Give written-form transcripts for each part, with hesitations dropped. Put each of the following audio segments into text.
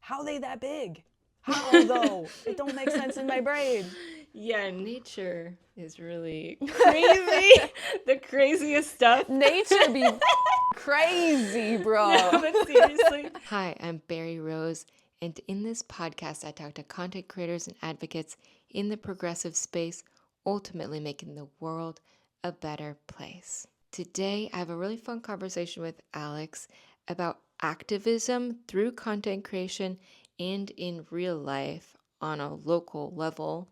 How are they that big? How, though? It don't make sense in my brain. Yeah, nature is really crazy. The craziest stuff. Nature be crazy, bro. No, but seriously. Hi, I'm Barrie Rose, and in this podcast, I talk to content creators and advocates in the progressive space, ultimately making the world a better place. Today, I have a really fun conversation with Alex about activism through content creation and in real life on a local level,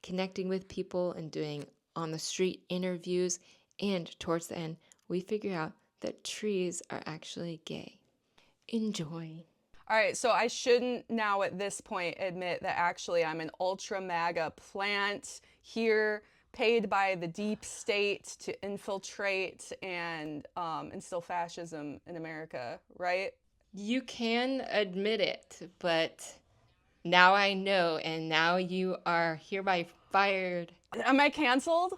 connecting with people and doing on the street interviews. And towards the end, we figure out that trees are actually gay. Enjoy. All right, so I shouldn't now at this point admit that actually I'm an ultra MAGA plant here, paid by the deep state to infiltrate and instill fascism in America, right? You can admit it, but now I know, and now you are hereby fired. Am I canceled?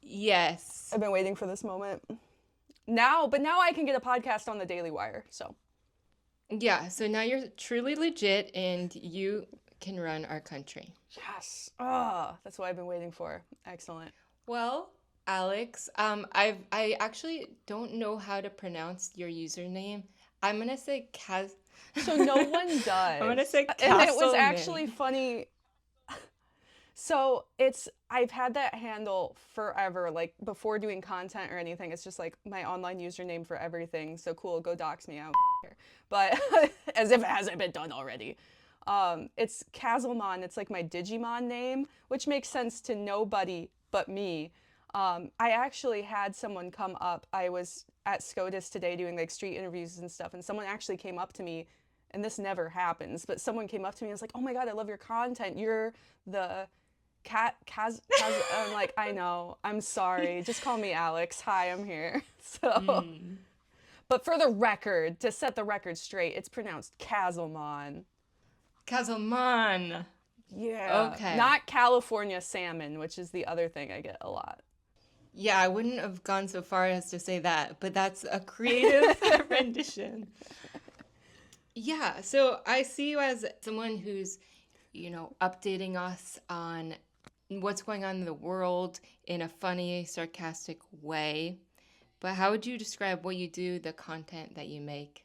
Yes. I've been waiting for this moment. Now I can get a podcast on the Daily Wire, so. Yeah, so now you're truly legit and you can run our country. Yes. That's what I've been waiting for. Excellent. Well, Alex, I actually don't know how to pronounce your username. I'm gonna say So no one does. I'm gonna say And it was Castleman. actually funny. So I've had that handle forever, like before doing content or anything. It's just like my online username for everything. So cool, go dox me out here. But as if it hasn't been done already. It's Kazelmon. It's like my Digimon name, which makes sense to nobody but me. I actually had someone come up. I was at SCOTUS today doing like street interviews and stuff, and someone actually came up to me, and this never happens, but someone came up to me and was like, "Oh my God, I love your content. You're the Kaz." I'm like, "I know. I'm sorry. Just call me Alex. Hi, I'm here." So, but for the record, to set the record straight, it's pronounced Kazelmon. Kazelman. Yeah. Okay. Not California salmon, which is the other thing I get a lot. Yeah, I wouldn't have gone so far as to say that, but that's a creative rendition. Yeah, so I see you as someone who's, updating us on what's going on in the world in a funny, sarcastic way. But how would you describe what you do, the content that you make?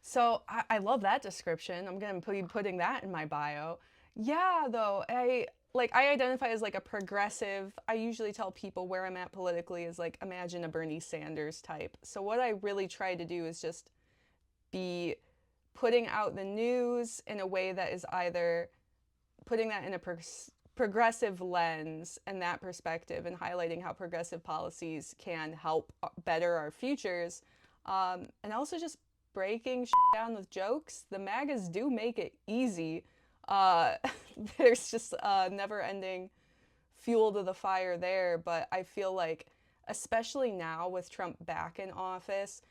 So I love that description. I'm going to be putting that in my bio. Yeah, though, I identify as like a progressive. I usually tell people where I'm at politically is like, imagine a Bernie Sanders type. So what I really try to do is just be putting out the news in a way that is either putting that in a progressive lens and that perspective, and highlighting how progressive policies can help better our futures, and also just breaking down with jokes. The MAGAs do make it easy. There's just never-ending fuel to the fire there, but I feel like, especially now with Trump back in office,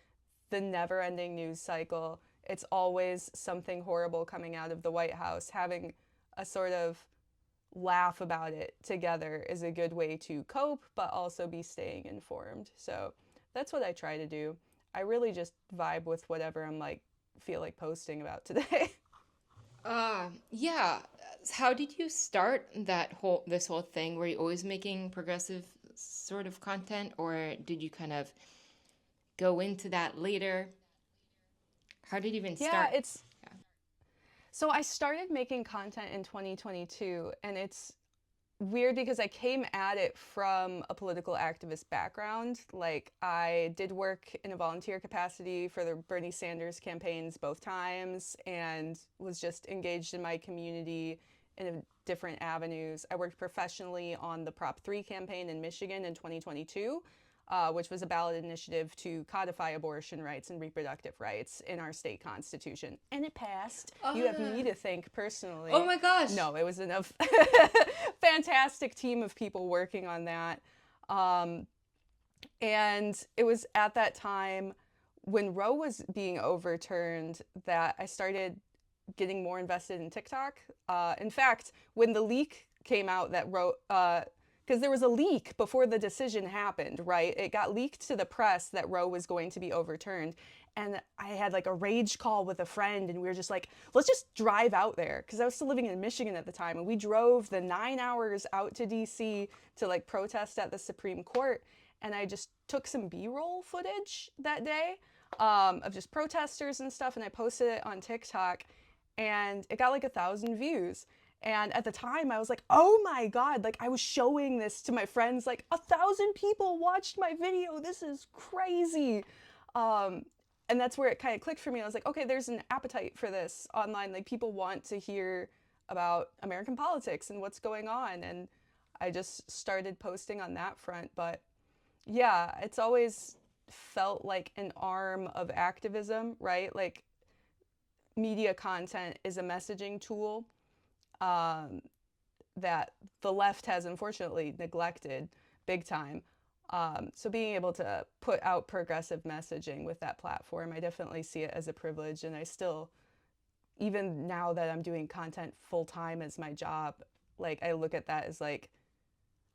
the never-ending news cycle, it's always something horrible coming out of the White House. Having a sort of laugh about it together is a good way to cope, but also be staying informed. So that's what I try to do. I really just vibe with whatever I'm like, feel like posting about today. Yeah. How did you start this whole thing? Were you always making progressive sort of content, or did you kind of go into that later? How did you even start? So I started making content in 2022, and it's weird because I came at it from a political activist background. Like, I did work in a volunteer capacity for the Bernie Sanders campaigns both times, and was just engaged in my community in different avenues. I worked professionally on the Prop 3 campaign in Michigan in 2022, which was a ballot initiative to codify abortion rights and reproductive rights in our state constitution. And it passed. You have me to thank personally. Oh my gosh. No, it was a fantastic team of people working on that. And it was at that time when Roe was being overturned that I started getting more invested in TikTok. In fact, when the leak came out that Roe, because there was a leak before the decision happened, right? It got leaked to the press that Roe was going to be overturned. And I had like a rage call with a friend, and we were just like, let's just drive out there, because I was still living in Michigan at the time, and we drove the 9 hours out to DC to like protest at the Supreme Court. And I just took some B-roll footage that day, of just protesters and stuff, and I posted it on TikTok, and it got like 1,000 views. And at the time I was like, oh my God, like I was showing this to my friends, like 1,000 people watched my video. This is crazy. Um, and that's where it kind of clicked for me. I was like, okay, there's an appetite for this online. Like people want to hear about American politics and what's going on. And I just started posting on that front. But yeah, it's always felt like an arm of activism, right? Like media content is a messaging tool, um, that the left has unfortunately neglected big time. So being able to put out progressive messaging with that platform, I definitely see it as a privilege. And I still, even now that I'm doing content full time as my job, like I look at that as like,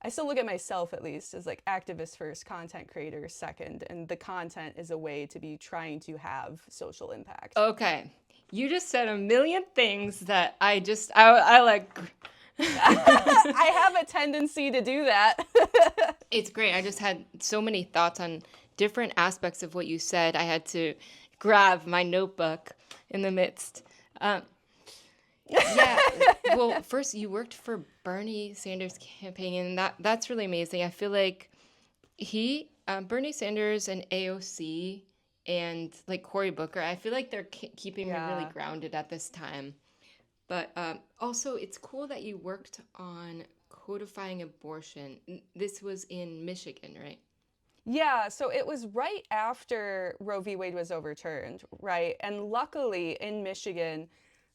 I still look at myself at least as like activist first, content creator second, and the content is a way to be trying to have social impact. Okay. You just said a million things that I like. I have a tendency to do that. It's great. I just had so many thoughts on different aspects of what you said. I had to grab my notebook in the midst. Yeah. Well, first you worked for Bernie Sanders' campaign, and that's really amazing. I feel like Bernie Sanders and AOC and like Cory Booker, I feel like they're keeping me really grounded at this time. But also, it's cool that you worked on codifying abortion. This was in Michigan, right? Yeah, so it was right after Roe v. Wade was overturned, right? And luckily in Michigan,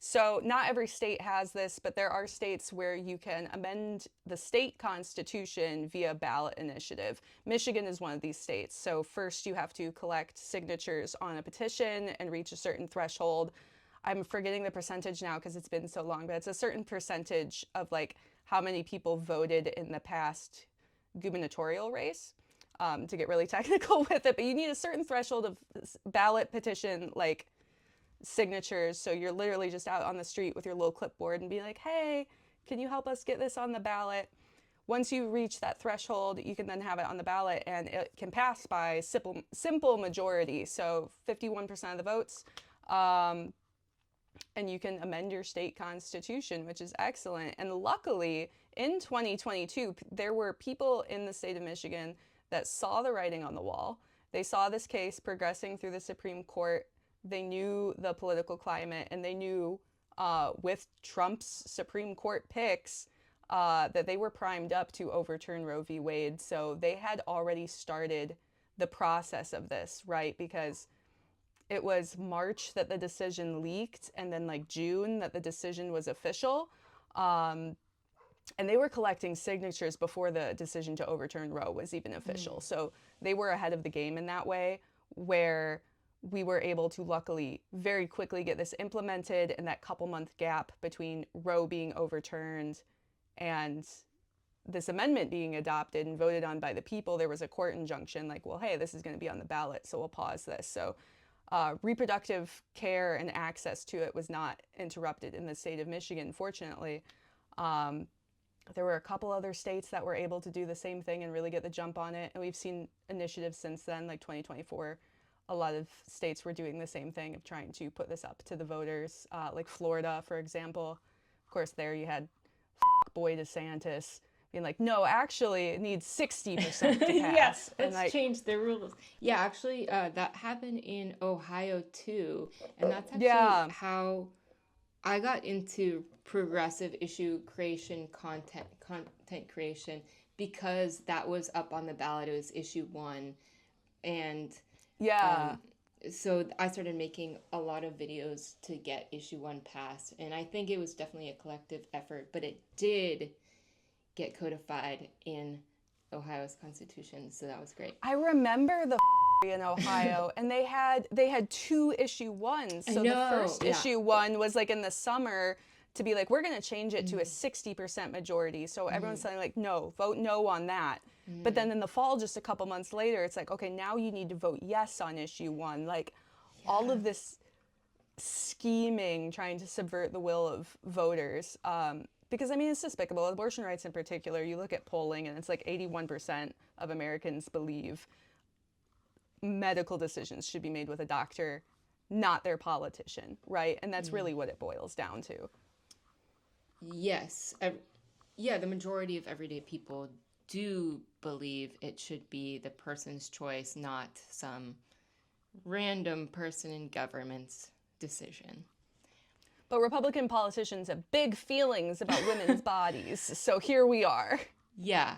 so not every state has this, but there are states where you can amend the state constitution via ballot initiative. Michigan is one of these states. So first you have to collect signatures on a petition and reach a certain threshold. I'm forgetting the percentage now because it's been so long, but it's a certain percentage of like how many people voted in the past gubernatorial race, to get really technical with it. But you need a certain threshold of ballot petition like signatures. So you're literally just out on the street with your little clipboard and be like, hey, can you help us get this on the ballot? Once you reach that threshold, you can then have it on the ballot, and it can pass by simple majority. So 51% of the votes. And you can amend your state constitution, which is excellent. And luckily, in 2022, there were people in the state of Michigan that saw the writing on the wall. They saw this case progressing through the Supreme Court. They knew the political climate, and they knew with Trump's Supreme Court picks that they were primed up to overturn Roe v. Wade. So they had already started the process of this, right? Because it was March that the decision leaked, and then like June that the decision was official. And they were collecting signatures before the decision to overturn Roe was even official. So they were ahead of the game in that way, where we were able to luckily very quickly get this implemented in that couple month gap between Roe being overturned and this amendment being adopted and voted on by the people. There was a court injunction like, well, hey, this is going to be on the ballot, so we'll pause this. So reproductive care and access to it was not interrupted in the state of Michigan, fortunately. There were a couple other states that were able to do the same thing and really get the jump on it. And we've seen initiatives since then, like 2024. A lot of states were doing the same thing of trying to put this up to the voters, like Florida, for example. Of course, there you had boy DeSantis being like, no, actually, it needs 60% to pass. Yes, and let's change the rules. Yeah, actually, that happened in Ohio too. And that's actually how I got into progressive issue creation, content creation, because that was up on the ballot. It was issue 1. And so I started making a lot of videos to get issue 1 passed. And I think it was definitely a collective effort, but it did get codified in Ohio's constitution. So that was great. I remember the in Ohio, and they had 2 issue 1s. So the first issue 1 was like in the summer to be like, we're going to change it to a 60% majority. So everyone's saying like, no, vote no on that. But then in the fall, just a couple months later, it's like, okay, now you need to vote yes on issue 1. Like, all Yeah. of this scheming trying to subvert the will of voters. Because I mean, it's despicable. Abortion rights in particular, you look at polling and it's like 81% of Americans believe medical decisions should be made with a doctor, not their politician, right? And that's Mm. really what it boils down to. Yes. Yeah, the majority of everyday people do believe it should be the person's choice, not some random person in government's decision. But Republican politicians have big feelings about women's bodies, so here we are. Yeah.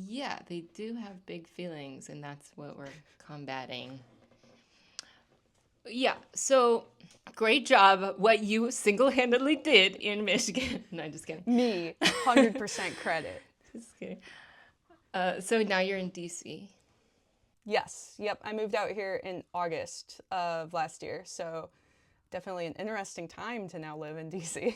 Yeah, they do have big feelings, and that's what we're combating. Yeah, so great job what you single-handedly did in Michigan. No, I'm just kidding. Me, 100% credit. Just kidding. So now you're in DC. Yes, yep, I moved out here in August of last year, so definitely an interesting time to now live in DC.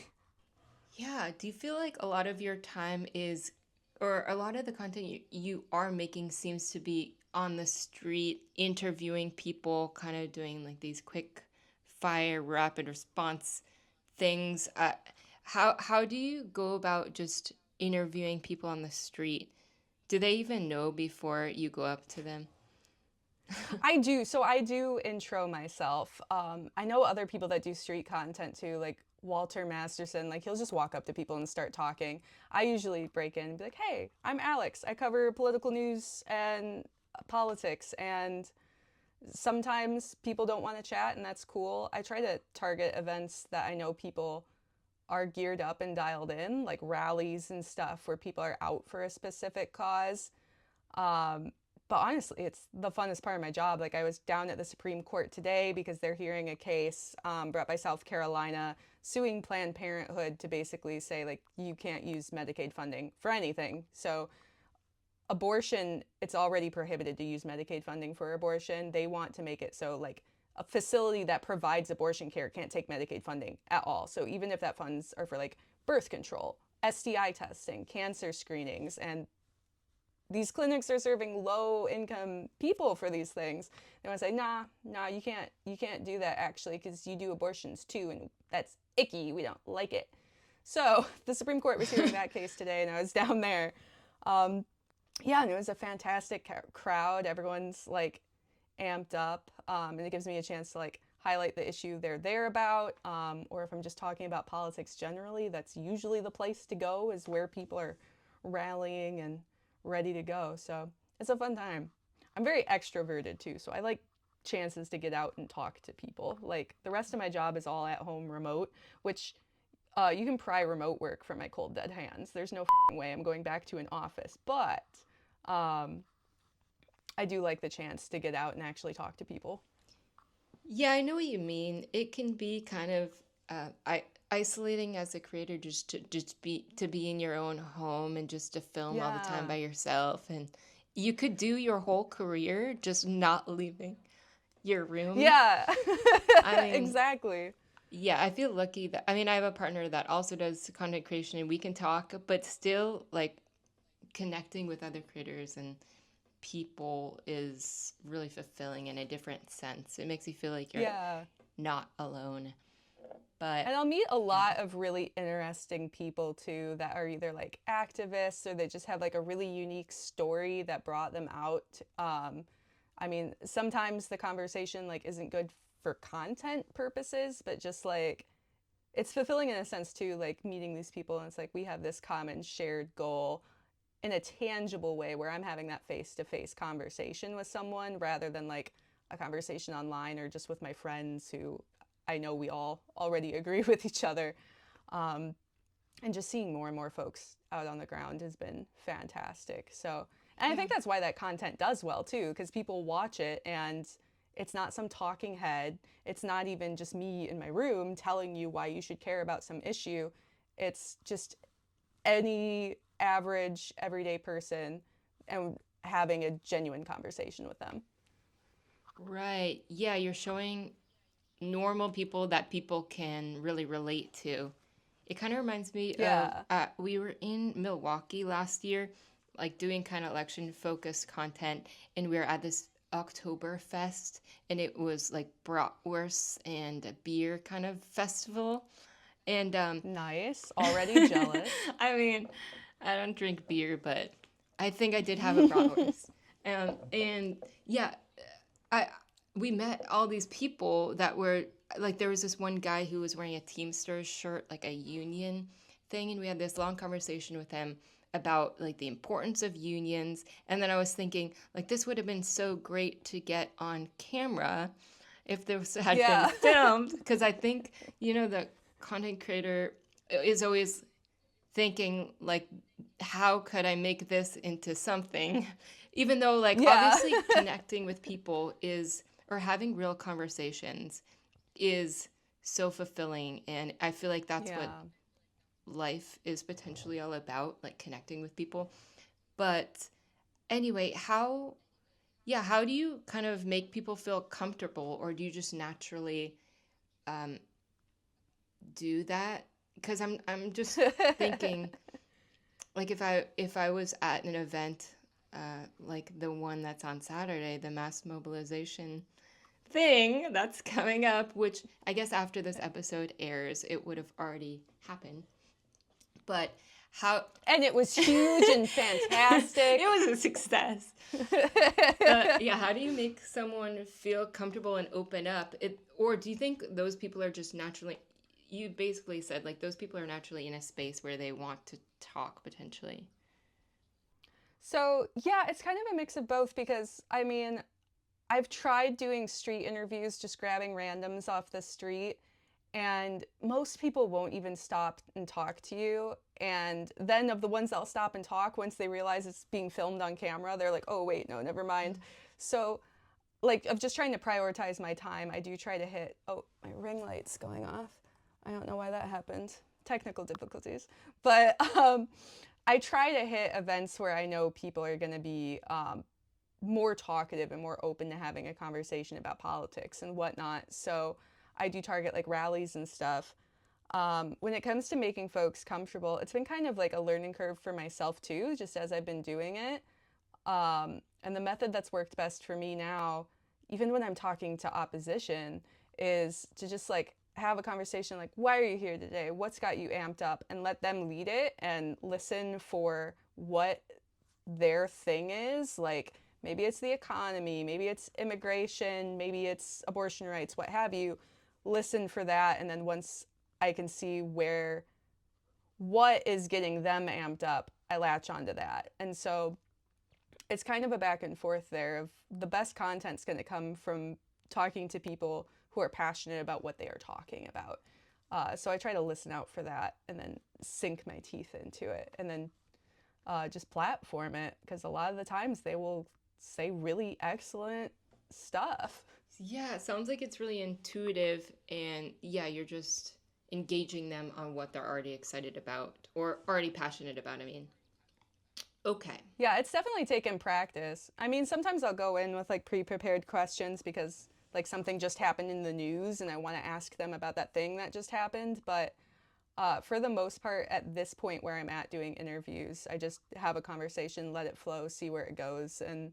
Yeah, do you feel like a lot of your time is, or a lot of the content you are making seems to be on the street, interviewing people, kind of doing like these quick fire rapid response things? How do you go about just interviewing people on the street? Do they even know before you go up to them? I do. So I do intro myself. I know other people that do street content too, like Walter Masterson. Like he'll just walk up to people and start talking. I usually break in and be like, "Hey, I'm Alex. I cover political news and politics." And sometimes people don't want to chat, and that's cool. I try to target events that I know people are geared up and dialed in, like rallies and stuff where people are out for a specific cause. Um, but honestly, it's the funnest part of my job. Like I was down at the Supreme Court today because they're hearing a case brought by South Carolina suing Planned Parenthood to basically say like you can't use Medicaid funding for anything. So abortion, it's already prohibited to use Medicaid funding for abortion. They want to make it so like a facility that provides abortion care can't take Medicaid funding at all. So even if that funds are for like birth control, STI testing, cancer screenings, and these clinics are serving low income people for these things. They want to say, nah, you can't do that actually because you do abortions too, and that's icky. We don't like it. So the Supreme Court was hearing that case today, and I was down there. Um, yeah, and it was a fantastic crowd. Everyone's like amped up, and it gives me a chance to like highlight the issue they're there about, or if I'm just talking about politics generally, that's usually the place to go is where people are rallying and ready to go. So it's a fun time. I'm very extroverted too, so I like chances to get out and talk to people. Like the rest of my job is all at home remote, which you can pry remote work from my cold dead hands. There's no way I'm going back to an office, but um, I do like the chance to get out and actually talk to people. Yeah, I know what you mean. It can be kind of isolating as a creator just to be in your own home and just to film all the time Yeah. by yourself, and you could do your whole career just not leaving your room. Yeah. I mean, Exactly. yeah, I feel lucky that I mean, I have a partner that also does content creation and we can talk, but still like connecting with other creators and people is really fulfilling in a different sense. It makes you feel like you're Yeah. not alone. But And I'll meet a yeah. lot of really interesting people too that are either like activists or they just have like a really unique story that brought them out. I mean, sometimes the conversation like isn't good for content purposes, but just like it's fulfilling in a sense too, like meeting these people and it's like we have this common shared goal in a tangible way where I'm having that face to face conversation with someone rather than like a conversation online or just with my friends who I know we all already agree with each other. Um, and just seeing more and more folks out on the ground has been fantastic. So, and I Yeah. think that's why that content does well too, because people watch it and it's not some talking head. It's not even just me in my room telling you why you should care about some issue. It's just any average everyday person and having a genuine conversation with them. Right. Yeah, you're showing normal people that people can really relate to. It kind of reminds me of Yeah. we were in Milwaukee last year, like doing kind of election focused content, and we were at this Oktoberfest, and it was like bratwurst and a beer kind of festival. And Nice. Already jealous. I mean, I don't drink beer, but I think I did have a bratwurst. And yeah, I we met all these people that were like, there was this one guy who was wearing a Teamsters shirt, like a union thing, and we had this long conversation with him about like the importance of unions. And then I was thinking, like, this would have been so great to get on camera if this had been Yeah. filmed, because I think, the content creator is always thinking like, how could I make this into something? Even though, like, Yeah. obviously connecting with people is, or having real conversations is so fulfilling. And I feel like that's what Yeah. life is potentially all about, like connecting with people. But anyway, how do you kind of make people feel comfortable, or do you just naturally um, do that? Because I'm just thinking, like, if I was at an event like the one that's on Saturday, the mass mobilization thing that's coming up, which I guess after this episode airs, it would have already happened. But how And it was huge and fantastic. it was a success. Yeah, how do you make someone feel comfortable and open up? Or do you think those people are just naturally, you basically said like those people are naturally in a space where they want to talk potentially? So, yeah, it's kind of a mix of both because, I mean, I've tried doing street interviews, just grabbing randoms off the street, and most people won't even stop and talk to you. And then, of the ones that'll stop and talk, once they realize it's being filmed on camera, they're like, oh, wait, no, never mind. So, like, of just trying to prioritize my time, I do try to hit, oh, my ring light's going off. I don't know why that happened. Technical difficulties. But I try to hit events where I know people are going to be more talkative and more open to having a conversation about politics and whatnot. So I do target like rallies and stuff. When it comes to making folks comfortable, it's been kind of like a learning curve for myself too, just as I've been doing it. And the method that's worked best for me now, even when I'm talking to opposition, is to just like have a conversation like, why are you here today? What's got you amped up? And let them lead it and listen for what their thing is. Like, maybe it's the economy, maybe it's immigration, maybe it's abortion rights, what have you. Listen for that. And then once I can see what is getting them amped up, I latch onto that. And so it's kind of a back and forth there of the best content's going to come from talking to people who are passionate about what they are talking about. So I try to listen out for that and then sink my teeth into it and then just platform it, because a lot of the times they will say really excellent stuff. Yeah, it sounds like it's really intuitive, and yeah, you're just engaging them on what they're already excited about or already passionate about, I mean. Okay. Yeah, it's definitely taken practice. I mean, sometimes I'll go in with like pre-prepared questions because like something just happened in the news and I want to ask them about that thing that just happened. But for the most part, at this point where I'm at doing interviews, I just have a conversation, let it flow, see where it goes, and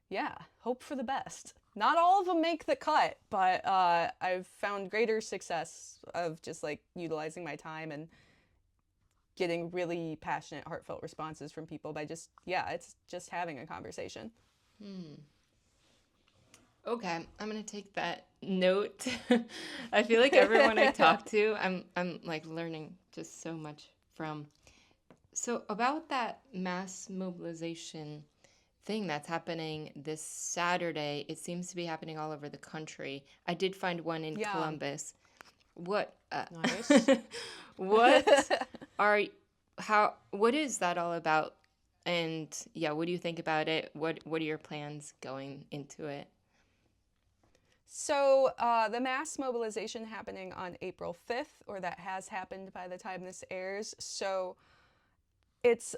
yeah, hope for the best. Not all of them make the cut, but I've found greater success of just like utilizing my time and getting really passionate, heartfelt responses from people by just, yeah, it's just having a conversation. Okay, I'm gonna take that note. I feel like everyone I talk to, I'm like learning just so much from. So about that mass mobilization thing that's happening this Saturday, it seems to be happening all over the country. I did find one in Yeah. Columbus. What Nice. what are what is that all about? And yeah, what do you think about it? What are your plans going into it? So the mass mobilization happening on April 5th, or that has happened by the time this airs. So it's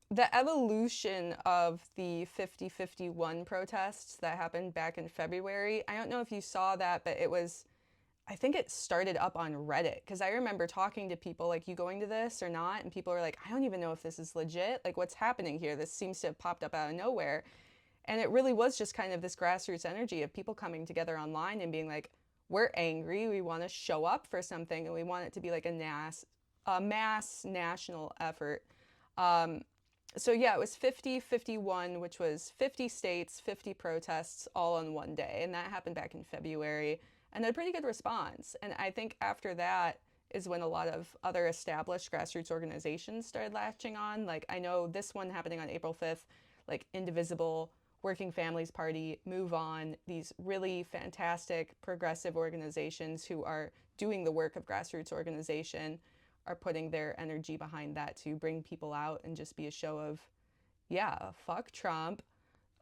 the evolution of the 50-51 protests that happened back in February. I don't know if you saw that, but I think it started up on Reddit, because I remember talking to people like, you going to this or not? And people are like, I don't even know if this is legit. Like, what's happening here? This seems to have popped up out of nowhere. And it really was just kind of this grassroots energy of people coming together online and being like, we're angry, we want to show up for something, and we want it to be like a mass national effort. So yeah, it was 50-51, which was 50 states, 50 protests all on one day. And that happened back in February and had a pretty good response. And I think after that is when a lot of other established grassroots organizations started latching on. Like, I know this one happening on April 5th, like Indivisible, Working Families Party, Move On, these really fantastic progressive organizations who are doing the work of grassroots organization are putting their energy behind that to bring people out and just be a show of, yeah, fuck Trump,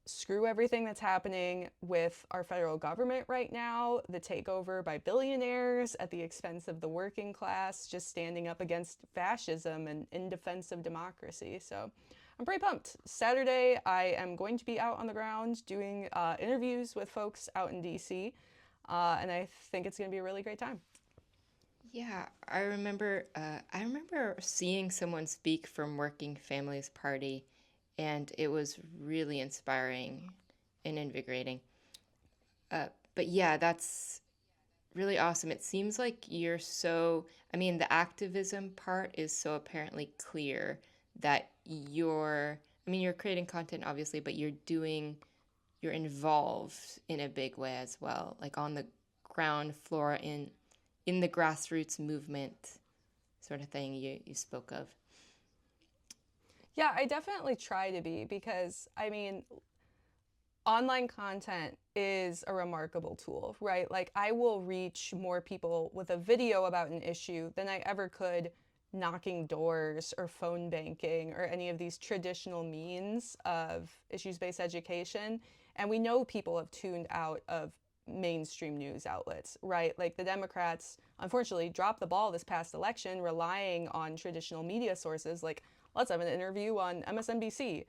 screw everything that's happening with our federal government right now, the takeover by billionaires at the expense of the working class, just standing up against fascism and in defense of democracy. So I'm pretty pumped. Saturday, I am going to be out on the ground doing interviews with folks out in DC, and I think it's going to be a really great time. Yeah, I remember seeing someone speak from Working Families Party, and it was really inspiring and invigorating. But yeah, that's really awesome. It seems like the activism part is so apparently clear that you're creating content obviously, but you're involved in a big way as well, like on the ground floor in the grassroots movement sort of thing you spoke of. Yeah, I definitely try to be because, I mean, online content is a remarkable tool, right? Like, I will reach more people with a video about an issue than I ever could knocking doors or phone banking or any of these traditional means of issues-based education. And we know people have tuned out of mainstream news outlets, right? Like, the Democrats, unfortunately, dropped the ball this past election relying on traditional media sources like, let's have an interview on MSNBC.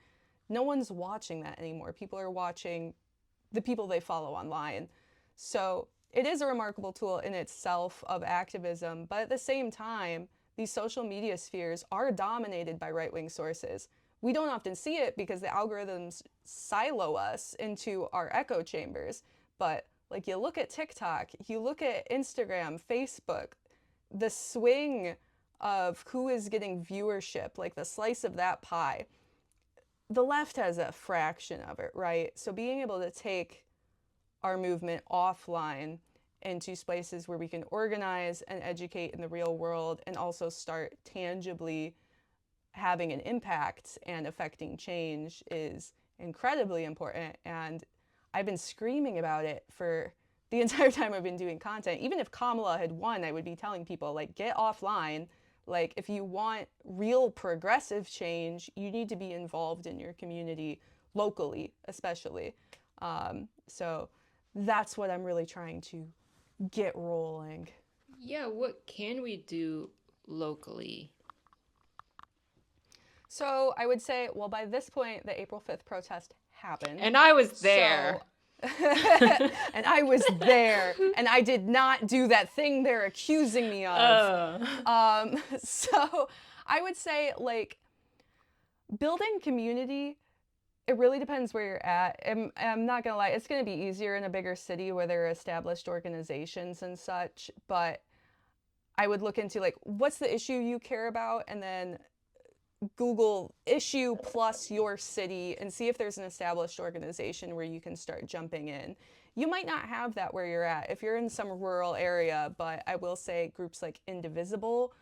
No one's watching that anymore. People are watching the people they follow online. So it is a remarkable tool in itself of activism, but at the same time, these social media spheres are dominated by right-wing sources. We don't often see it because the algorithms silo us into our echo chambers, but like, you look at TikTok, you look at Instagram, Facebook, the swing of who is getting viewership, like the slice of that pie, the left has a fraction of it, right? So being able to take our movement offline into spaces where we can organize and educate in the real world and also start tangibly having an impact and affecting change is incredibly important. And I've been screaming about it for the entire time I've been doing content. Even if Kamala had won, I would be telling people, like, get offline. Like, if you want real progressive change, you need to be involved in your community, locally especially. So that's what I'm really trying to get rolling. Yeah, what can we do locally? So I would say, well, by this point, the April 5th protest happened. And I was there. And I was there, and I did not do that thing they're accusing me of. So I would say, like, building community, it really depends where you're at. I'm not gonna lie, it's gonna be easier in a bigger city where there are established organizations and such, but I would look into, like, what's the issue you care about, and then Google issue plus your city and see if there's an established organization where you can start jumping in. You might not have that where you're at if you're in some rural area, but I will say groups like Indivisible,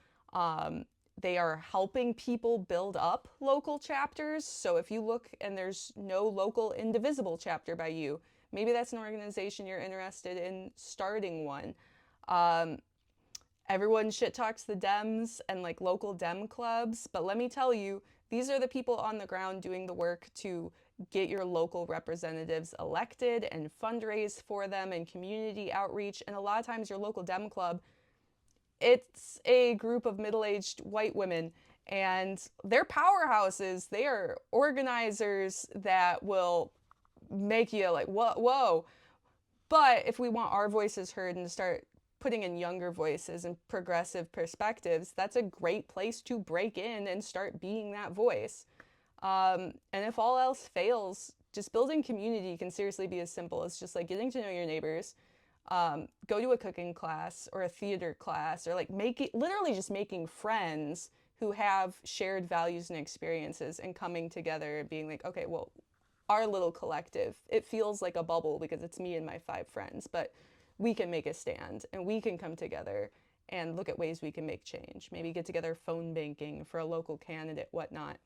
they are helping people build up local chapters. So if you look and there's no local Indivisible chapter by you, maybe that's an organization you're interested in starting one. Everyone shit talks the Dems and like local Dem clubs, but let me tell you, these are the people on the ground doing the work to get your local representatives elected and fundraise for them and community outreach. And a lot of times your local Dem club, it's a group of middle-aged white women, and they're powerhouses. They are organizers that will make you like, whoa. But if we want our voices heard and to start putting in younger voices and progressive perspectives, that's a great place to break in and start being that voice. And if all else fails, just building community can seriously be as simple as just like getting to know your neighbors, go to a cooking class or a theater class, or like literally just making friends who have shared values and experiences and coming together and being like, okay, well, our little collective, it feels like a bubble because it's me and my 5 friends, but we can make a stand and we can come together and look at ways we can make change. Maybe get together phone banking for a local candidate, whatnot.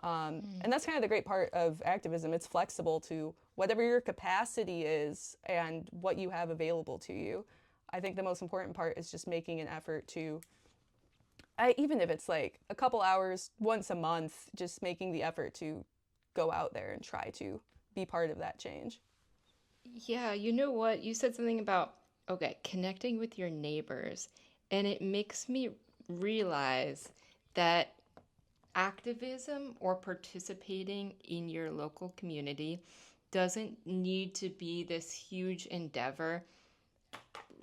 And that's kind of the great part of activism. It's flexible to whatever your capacity is and what you have available to you. I think the most important part is just making an effort to, even if it's like a couple hours once a month, just making the effort to go out there and try to be part of that change. Yeah, you know what? You said something about, okay, connecting with your neighbors. And it makes me realize that activism or participating in your local community doesn't need to be this huge endeavor.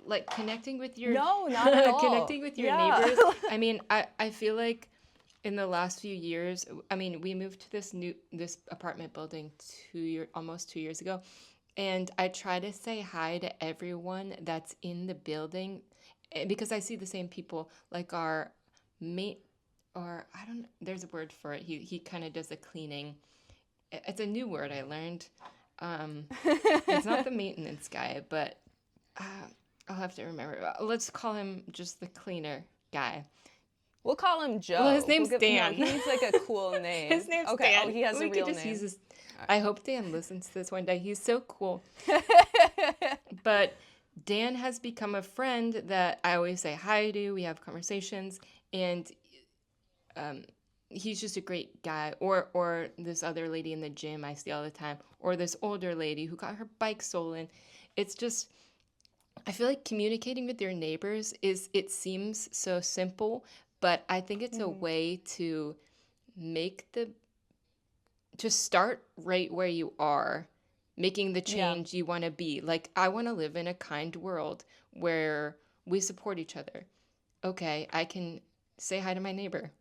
Like connecting with your No, not at all. connecting with your Yeah. neighbors. I mean, I feel like in the last few years, I mean, we moved to this apartment building almost 2 years ago, and I try to say hi to everyone that's in the building because I see the same people, like our mate, or I don't know, there's a word for it. He kind of does the cleaning. It's a new word I learned. Um, it's not the maintenance guy, but uh, I'll have to remember. Let's call him just the cleaner guy. We'll call him Well, his Joe. name's No, Dan. he needs like a cool name. His name's Okay. Oh, Dan. he has We a could real just use name. his. I hope Dan listens to this one day. He's so cool. But Dan has become a friend that I always say hi to. We have conversations, and um, he's just a great guy. Or this other lady in the gym I see all the time, or this older lady who got her bike stolen. It's just, I feel like communicating with your neighbors it seems so simple, but I think it's a way to make the to start right where you are, making the Yeah. change you want to be. Like, I want to live in a kind world where we support each other. Okay, I can say hi to my neighbor.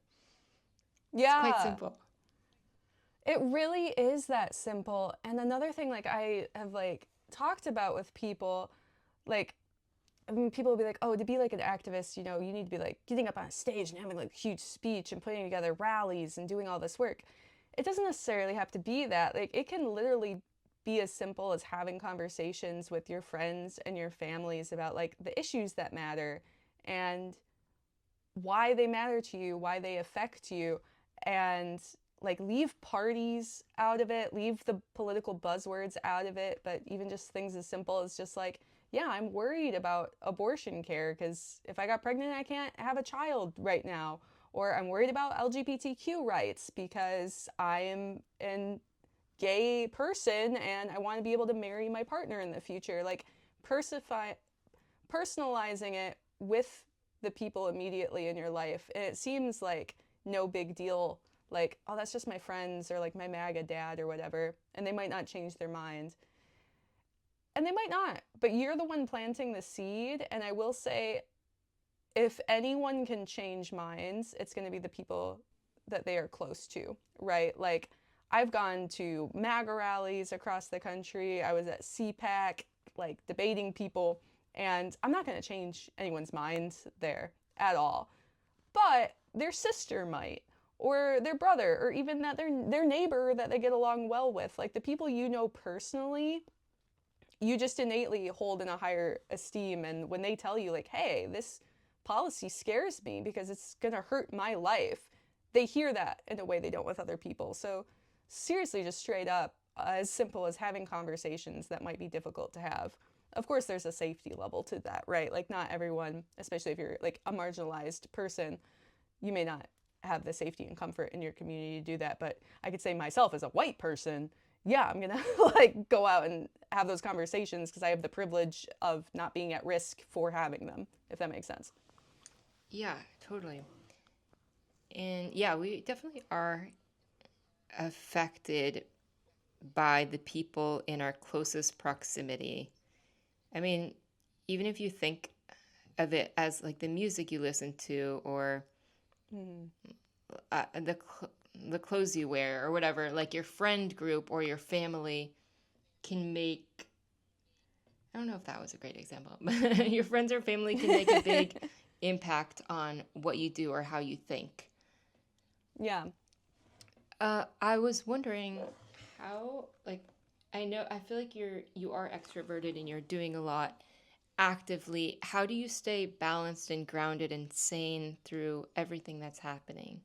It's quite Yeah. simple. It really is that simple. And another thing, like, I have like talked about with people, like, I mean, people will be like, oh, to be like an activist, you need to be like getting up on a stage and having like a huge speech and putting together rallies and doing all this work. It doesn't necessarily have to be that. Like, it can literally be as simple as having conversations with your friends and your families about like the issues that matter and why they matter to you, why they affect you, and like leave parties out of it, leave the political buzzwords out of it, but even just things as simple as just like, yeah, I'm worried about abortion care because if I got pregnant, I can't have a child right now. Or I'm worried about LGBTQ rights because I am an gay person and I want to be able to marry my partner in the future. Like, personalizing it with the people immediately in your life. And it seems like no big deal. Like, oh, that's just my friends or like my MAGA dad or whatever. And they might not change their mind. And they might not, but you're the one planting the seed. And I will say, if anyone can change minds, it's going to be the people that they are close to, right? Like, I've gone to MAGA rallies across the country. I was at CPAC, like debating people, and I'm not going to change anyone's mind there at all. But their sister might, or their brother, or even that their neighbor that they get along well with. Like, the people you know personally, you just innately hold in a higher esteem. And when they tell you, like, hey, this policy scares me because it's going to hurt my life, they hear that in a way they don't with other people. So, seriously, just straight up, as simple as having conversations that might be difficult to have. Of course, there's a safety level to that, right? Like, not everyone, especially if you're like a marginalized person, you may not have the safety and comfort in your community to do that. But I could say myself as a white person, yeah, I'm gonna like go out and have those conversations because I have the privilege of not being at risk for having them, if that makes sense. Yeah, totally. And yeah, we definitely are affected by the people in our closest proximity. I mean, even if you think of it as like the music you listen to or Mm. the the clothes you wear or whatever, like your friend group or your family can make, I don't know if that was a great example, but your friends or family can make a big impact on what you do or how you think. Yeah. I was wondering how, like, I feel like you are extroverted and you're doing a lot actively. How do you stay balanced and grounded and sane through everything that's happening?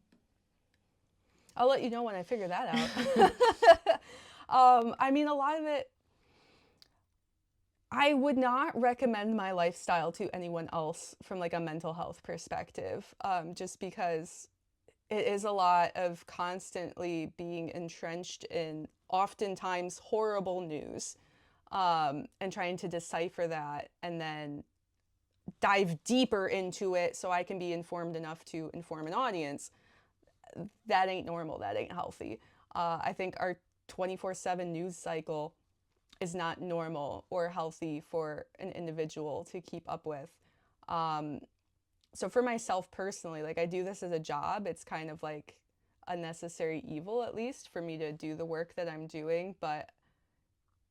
I'll let you know when I figure that out. I mean, a lot of it, I would not recommend my lifestyle to anyone else from like a mental health perspective, just because it is a lot of constantly being entrenched in oftentimes horrible news, and trying to decipher that and then dive deeper into it so I can be informed enough to inform an audience. That ain't normal. That ain't healthy. I think our 24/7 news cycle is not normal or healthy for an individual to keep up with. Um, so for myself personally, like I do this as a job. It's kind of like a necessary evil, at least, for me to do the work that I'm doing. But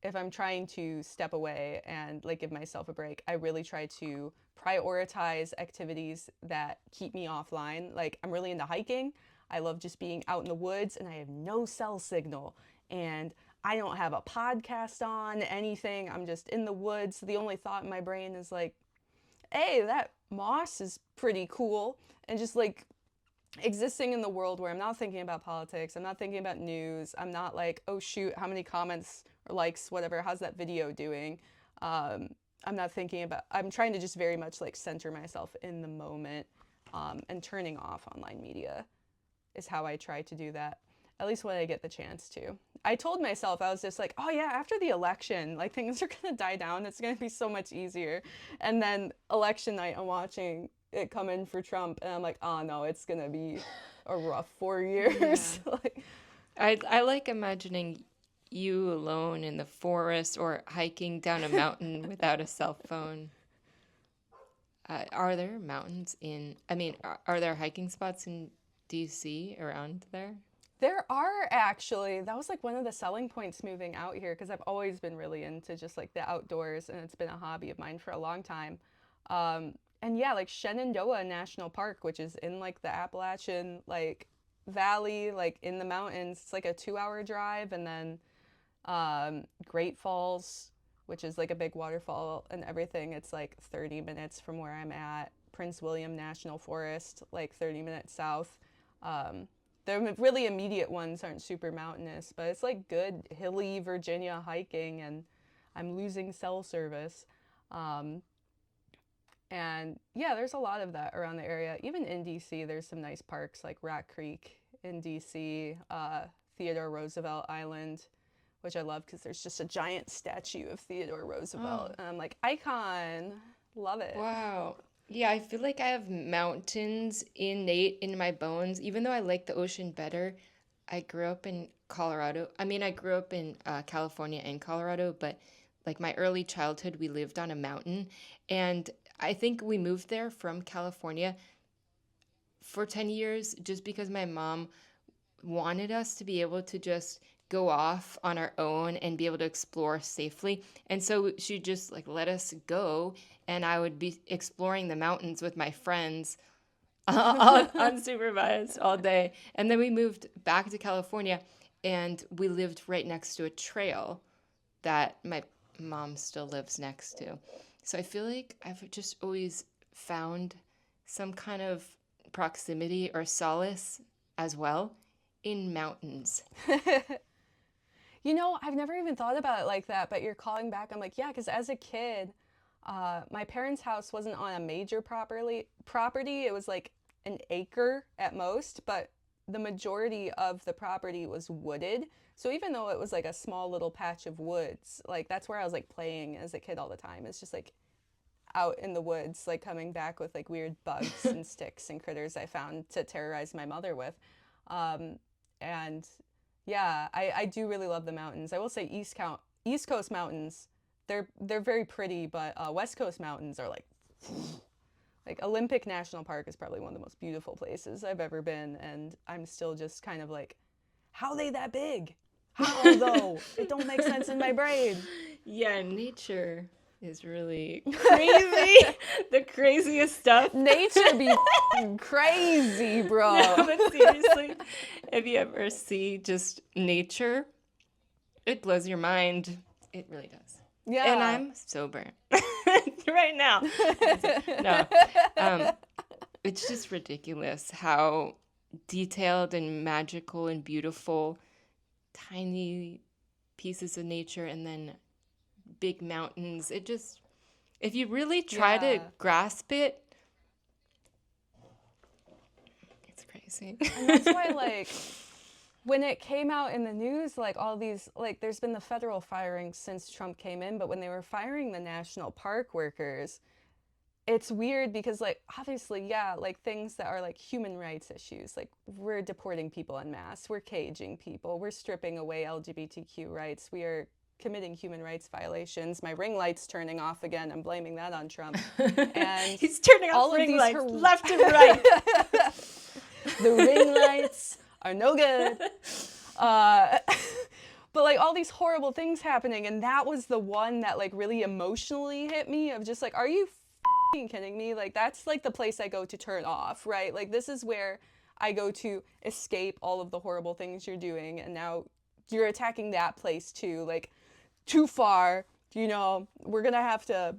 if I'm trying to step away and like give myself a break, I really try to prioritize activities that keep me offline. Like I'm really into hiking. I love just being out in the woods and I have no cell signal and I don't have a podcast on, anything. I'm just in the woods. The only thought in my brain is like, hey, that moss is pretty cool. And just like existing in the world where I'm not thinking about politics, I'm not thinking about news, I'm not like, oh shoot, how many comments or likes, whatever, how's that video doing? I'm not thinking about, I'm trying to just very much like center myself in the moment, and turning off online media is how I try to do that, at least when I get the chance to. I told myself, I was just like, oh yeah, after the election, like things are gonna die down. It's gonna be so much easier. And then election night, I'm watching it come in for Trump, and I'm like, oh no, it's gonna be a rough 4 years. Yeah. Like, I like imagining you alone in the forest or hiking down a mountain without a cell phone. Are there mountains are there hiking spots in DC around there? there are actually, that was like one of the selling points moving out here because I've always been really into just like the outdoors and it's been a hobby of mine for a long time. And yeah, like Shenandoah National Park, which is in like the Appalachian like valley, like in the mountains. It's like a 2 hour drive, and then Great Falls, which is like a big waterfall and everything. It's like 30 minutes from where I'm at. Prince William National Forest, like 30 minutes south. Um, the really immediate ones aren't super mountainous, but it's like good hilly Virginia hiking, and I'm losing cell service. Um, and yeah, there's a lot of that around the area. Even in DC, there's some nice parks like Rat Creek in DC, Theodore Roosevelt Island, which I love because there's just a giant statue of Theodore Oh, Roosevelt. And I'm like, icon. Love it. wow. Yeah, I feel like I have mountains innate in my bones. Even though I like the ocean better, I grew up in Colorado. I grew up in California and Colorado, but like my early childhood, we lived on a mountain. And I think we moved there from California for 10 years just because my mom wanted us to be able to just go off on our own and be able to explore safely. And so she just like let us go, and I would be exploring the mountains with my friends unsupervised all day. And then we moved back to California and we lived right next to a trail that my mom still lives next to. So I feel like I've just always found some kind of proximity or solace as well in mountains. You know, I've never even thought about it like that, but you're calling back. I'm like, yeah, because as a kid, my parents' house wasn't on a major property. It was like an acre at most, but the majority of the property was wooded. So even though it was like a small little patch of woods, like that's where I was like playing as a kid all the time. It's just like out in the woods, like coming back with like weird bugs and sticks and critters I found to terrorize my mother with. Um, and yeah, I do really love the mountains. I will say East Coast mountains, they're very pretty, but West Coast mountains are Like Olympic National Park is probably one of the most beautiful places I've ever been, and I'm still just kind of like, how are they that big? How though? It don't make sense in my brain. Yeah, nature is really crazy. The craziest stuff. Nature be crazy, bro. No, but seriously, if you ever see just nature, it blows your mind. It really does. Yeah. And I'm sober right now. No. It's just ridiculous how detailed and magical and beautiful tiny pieces of nature and then big mountains. It just, if you really try to grasp it, it's crazy. And that's why, like, when it came out in the news, like, all these, like, there's been the federal firings since Trump came in, but when they were firing the national park workers, it's weird because, like, obviously, yeah, like, things that are, like, human rights issues, like, we're deporting people en masse, we're caging people, we're stripping away LGBTQ rights, we are committing human rights violations. My ring light's turning off again. I'm blaming that on Trump. And he's turning off ring lights left and right. The ring lights are no good. But like all these horrible things happening, and that was the one that like really emotionally hit me of just like, are you f***ing kidding me? Like that's like the place I go to turn off, right? Like this is where I go to escape all of the horrible things you're doing, and now you're attacking that place too. Like too far, you know, we're gonna have to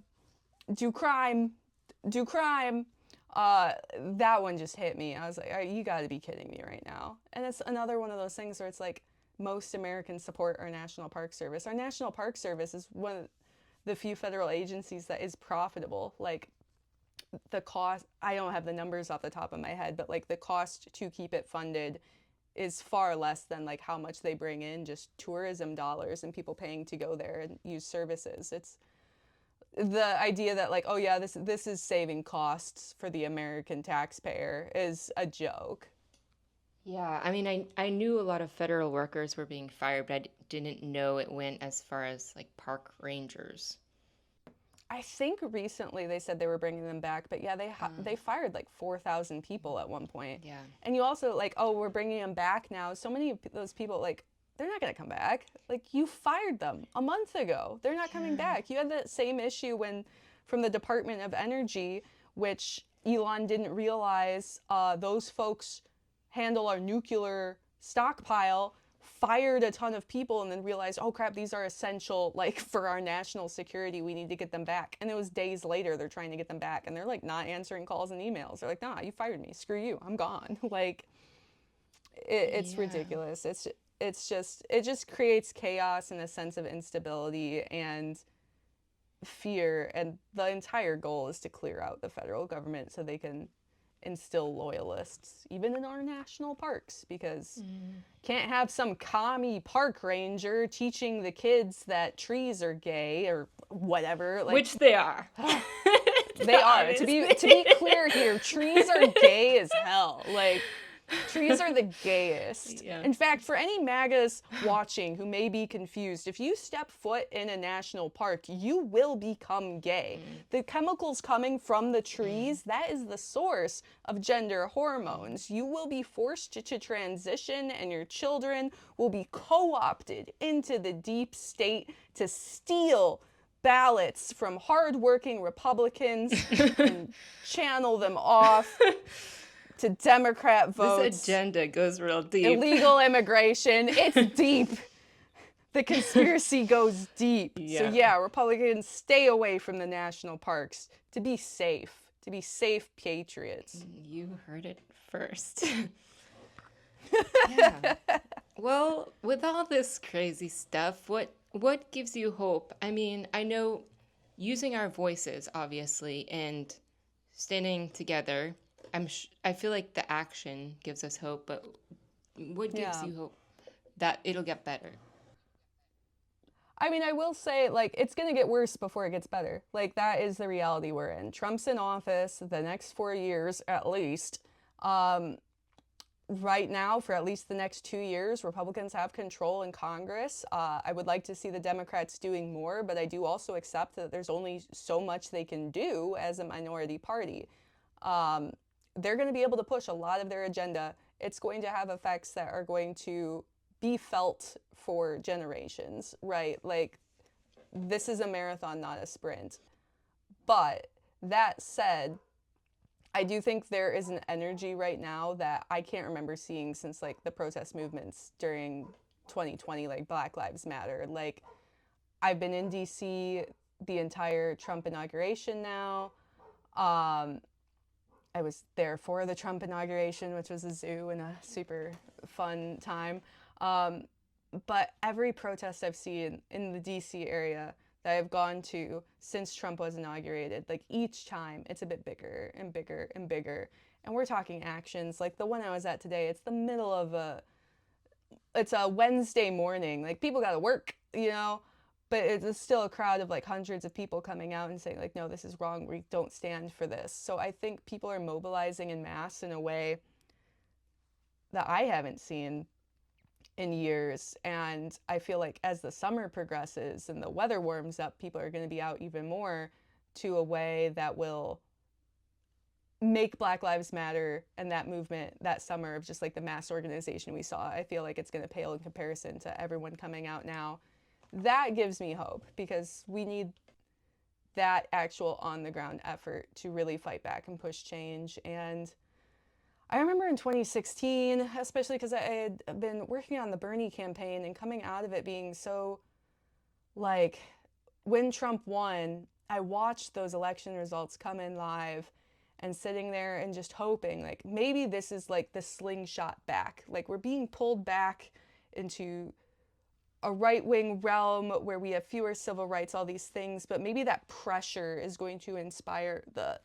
do crime. That one just hit me. I was like, you gotta be kidding me right now. And it's another one of those things where it's like, most Americans support our National Park Service. Our National Park Service is one of the few federal agencies that is profitable. Like the cost, I don't have the numbers off the top of my head, but like the cost to keep it funded is far less than like how much they bring in just tourism dollars and people paying to go there and use services. It's the idea that like, oh yeah, this is saving costs for the American taxpayer is a joke. Yeah, I mean, I knew a lot of federal workers were being fired, but I didn't know it went as far as like park rangers. I think recently they said they were bringing them back, but yeah, they fired like 4,000 people at one point. Yeah. And you also like, oh, we're bringing them back now. So many of those people, like, they're not going to come back. Like, you fired them a month ago. They're not coming back. You had that same issue when from the Department of Energy, which Elon didn't realize those folks handle our nuclear stockpile, fired a ton of people, and then realized, oh crap, these are essential, like, for our national security, we need to get them back. And it was days later they're trying to get them back, and they're like not answering calls and emails. They're like, nah, you fired me, screw you, I'm gone. Like it's ridiculous. It just creates chaos and a sense of instability and fear, and the entire goal is to clear out the federal government so they can instill loyalists, even in our national parks, because can't have some commie park ranger teaching the kids that trees are gay or whatever. Like, which they are. They are. To be clear here, trees are gay as hell. Like, trees are the gayest. Yeah. In fact, for any MAGAs watching who may be confused, if you step foot in a national park, you will become gay. The chemicals coming from the trees, that is the source of gender hormones. You will be forced to transition, and your children will be co-opted into the deep state to steal ballots from hardworking Republicans and channel them off to Democrat votes. This agenda goes real deep. Illegal immigration. It's deep. The conspiracy goes deep. Yeah. So yeah, Republicans, stay away from the national parks to be safe patriots. You heard it first. Yeah. Well, with all this crazy stuff, what gives you hope? I mean, I know using our voices, obviously, and standing together, I feel like the action gives us hope, but what gives you hope that it'll get better? I mean, I will say, like, it's going to get worse before it gets better. Like, that is the reality we're in. Trump's in office the next 4 years, at least. Right now, for at least the next 2 years, Republicans have control in Congress. I would like to see the Democrats doing more, but I do also accept that there's only so much they can do as a minority party. they're going to be able to push a lot of their agenda. It's going to have effects that are going to be felt for generations, right? Like, this is a marathon, not a sprint. But that said, I do think there is an energy right now that I can't remember seeing since like the protest movements during 2020, like Black Lives Matter. Like, I've been in DC the entire Trump inauguration now. I was there for the Trump inauguration, which was a zoo and a super fun time. Um, but every protest I've seen in the DC area that I've gone to since Trump was inaugurated, like each time it's a bit bigger and bigger and bigger. And we're talking actions. Like the one I was at today, it's the middle of it's a Wednesday morning. Like people got to work, you know, but it's still a crowd of like hundreds of people coming out and saying like, no, this is wrong. We don't stand for this. So I think people are mobilizing in mass in a way that I haven't seen in years. And I feel like as the summer progresses and the weather warms up, people are going to be out even more to a way that will make Black Lives Matter and that movement that summer of just like the mass organization we saw. I feel like it's going to pale in comparison to everyone coming out now. That gives me hope because we need that actual on the ground effort to really fight back and push change. And I remember in 2016, especially because I had been working on the Bernie campaign and coming out of it being so like when Trump won, I watched those election results come in live and sitting there and just hoping like maybe this is like the slingshot back. Like we're being pulled back into a right-wing realm where we have fewer civil rights, all these things, but maybe that pressure is going to inspire the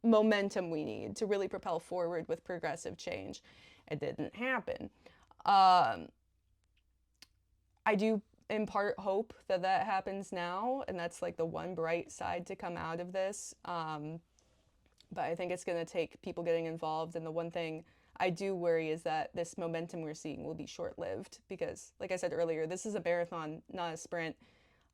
momentum we need to really propel forward with progressive change. It didn't happen. I do in part hope that that happens now, and that's like the one bright side to come out of this. But I think it's going to take people getting involved, and the one thing I do worry is that this momentum we're seeing will be short-lived because, like I said earlier, this is a marathon, not a sprint.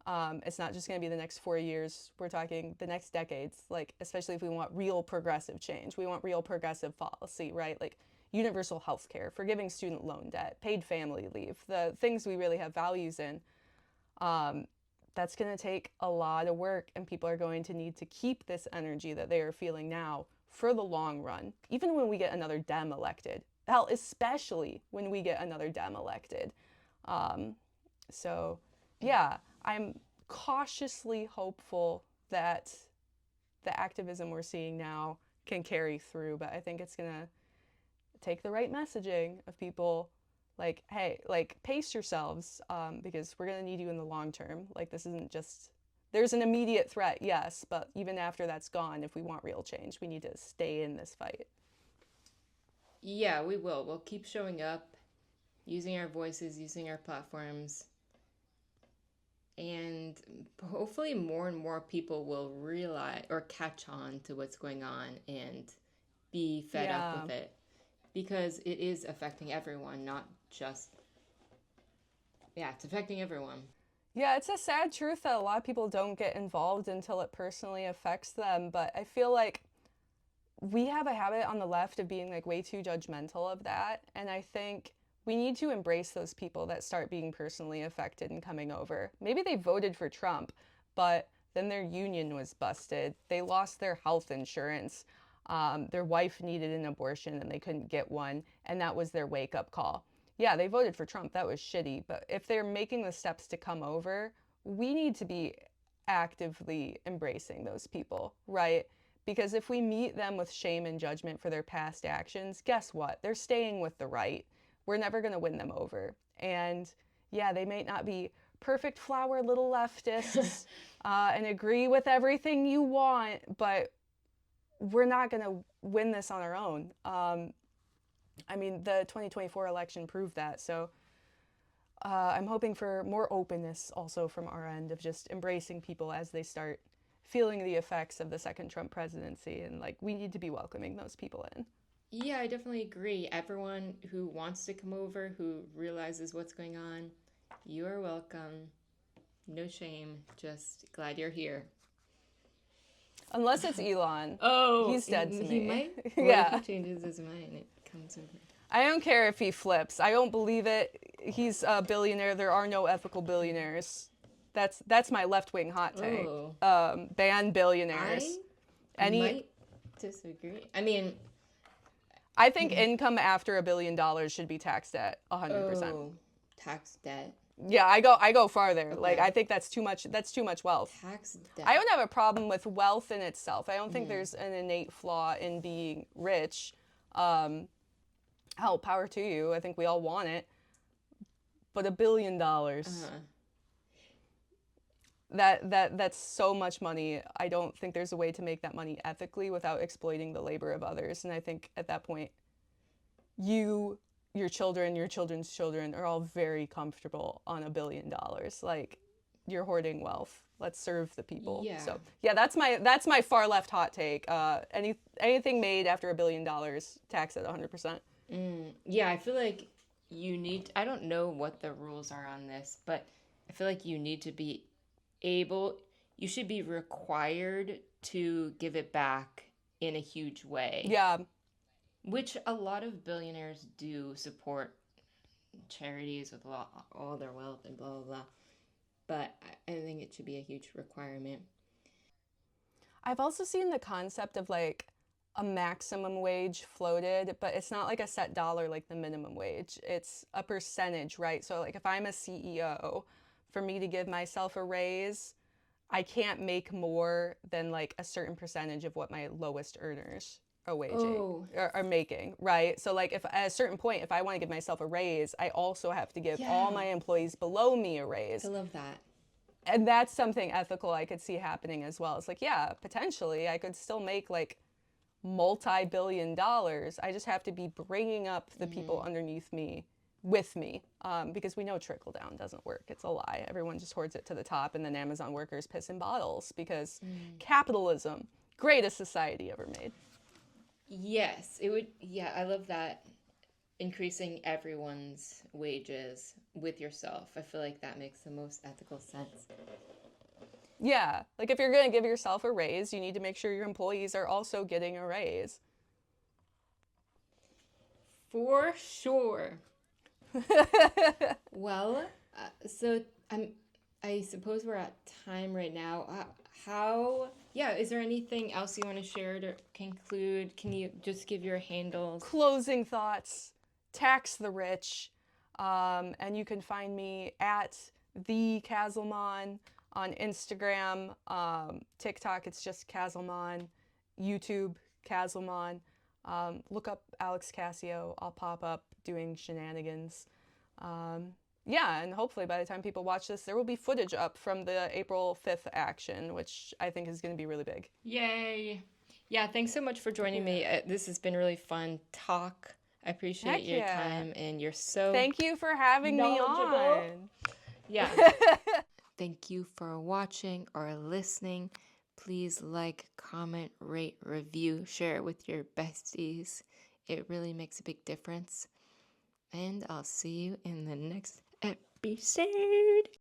It's not just going to be the next 4 years. We're talking the next decades, like especially if we want real progressive change. We want real progressive policy, right? Like universal health care, forgiving student loan debt, paid family leave, the things we really have values in. That's going to take a lot of work, and people are going to need to keep this energy that they are feeling now for the long run, even when we get another Dem elected. Hell, especially when we get another Dem elected. So, yeah, I'm cautiously hopeful that the activism we're seeing now can carry through, but I think it's going to take the right messaging of people like, hey, like pace yourselves because we're going to need you in the long term. Like this isn't just, there's an immediate threat, yes, but even after that's gone, if we want real change, we need to stay in this fight. Yeah, we will. We'll keep showing up, using our voices, using our platforms. And hopefully more and more people will realize or catch on to what's going on and be fed up with it. Because it is affecting everyone, not just... Yeah, it's affecting everyone. Yeah, it's a sad truth that a lot of people don't get involved until it personally affects them. But I feel like we have a habit on the left of being like way too judgmental of that. And I think we need to embrace those people that start being personally affected and coming over. Maybe they voted for Trump, but then their union was busted. They lost their health insurance. Their wife needed an abortion and they couldn't get one. And that was their wake-up call. Yeah, they voted for Trump. That was shitty. But if they're making the steps to come over, we need to be actively embracing those people, right? Because if we meet them with shame and judgment for their past actions, guess what? They're staying with the right. We're never going to win them over. And yeah, they may not be perfect flower little leftists and agree with everything you want, but we're not going to win this on our own. I mean, the 2024 election proved that. So I'm hoping for more openness also from our end of just embracing people as they start feeling the effects of the second Trump presidency. And like, we need to be welcoming those people in. Yeah, I definitely agree. Everyone who wants to come over, who realizes what's going on, you are welcome. No shame. Just glad you're here. Unless it's Elon. Oh, He's dead to he me. might. What Yeah. if he changes his mind? It comes over. I don't care if he flips. I don't believe it. He's a billionaire. There are no ethical billionaires. That's my left-wing hot take. Oh, Ban billionaires. I Any might disagree. I mean, I think income after $1 billion should be taxed at 100%. oh, tax debt. Yeah, I go farther. Okay. Like I think that's too much wealth. Tax debt. I don't have a problem with wealth in itself. I don't think there's an innate flaw in being rich. Hell, power to you. I think we all want it. But $1 billion. That's so much money. I don't think there's a way to make that money ethically without exploiting the labor of others. And I think at that point, your children, your children's children are all very comfortable on $1 billion. Like, you're hoarding wealth. Let's serve the people. Yeah. So yeah, that's my far left hot take. Anything made after $1 billion, tax at 100%. Yeah, I feel like I don't know what the rules are on this, but I feel like you need to be you should be required to give it back in a huge way. Yeah. Which a lot of billionaires do support charities with all their wealth and blah, blah, blah. But I think it should be a huge requirement. I've also seen the concept of like a maximum wage floated, but it's not like a set dollar like the minimum wage. It's a percentage, right? So like if I'm a CEO, for me to give myself a raise, I can't make more than like a certain percentage of what my lowest earners are making, right? So like if at a certain point, if I want to give myself a raise, I also have to give all my employees below me a raise. I love that. And that's something ethical I could see happening as well. It's like, yeah, potentially I could still make like multi-billion dollars. I just have to be bringing up the people underneath me with me, because we know trickle down doesn't work. It's a lie. Everyone just hoards it to the top, and then Amazon workers piss in bottles because capitalism, greatest society ever made. Yes, it would. Yeah, I love that. Increasing everyone's wages with yourself. I feel like that makes the most ethical sense. Yeah, like if you're going to give yourself a raise, you need to make sure your employees are also getting a raise. For sure. Well, so I suppose we're at time right now. Is there anything else you want to share to conclude? Can you just give your handles? Closing thoughts, tax the rich. And you can find me at the Kazelman on Instagram, TikTok, it's just Kazelman, YouTube, Kazelman. Look up Alex Casio. I'll pop up doing shenanigans. Yeah, and hopefully by the time people watch this, there will be footage up from the April 5th action, which I think is going to be really big. Yay. Yeah, thanks so much for joining me. This has been really fun talk. I appreciate your time, and you're so Thank you for having me on. Yeah. Thank you for watching or listening. Please like, comment, rate, review, share it with your besties. It really makes a big difference. And I'll see you in the next episode.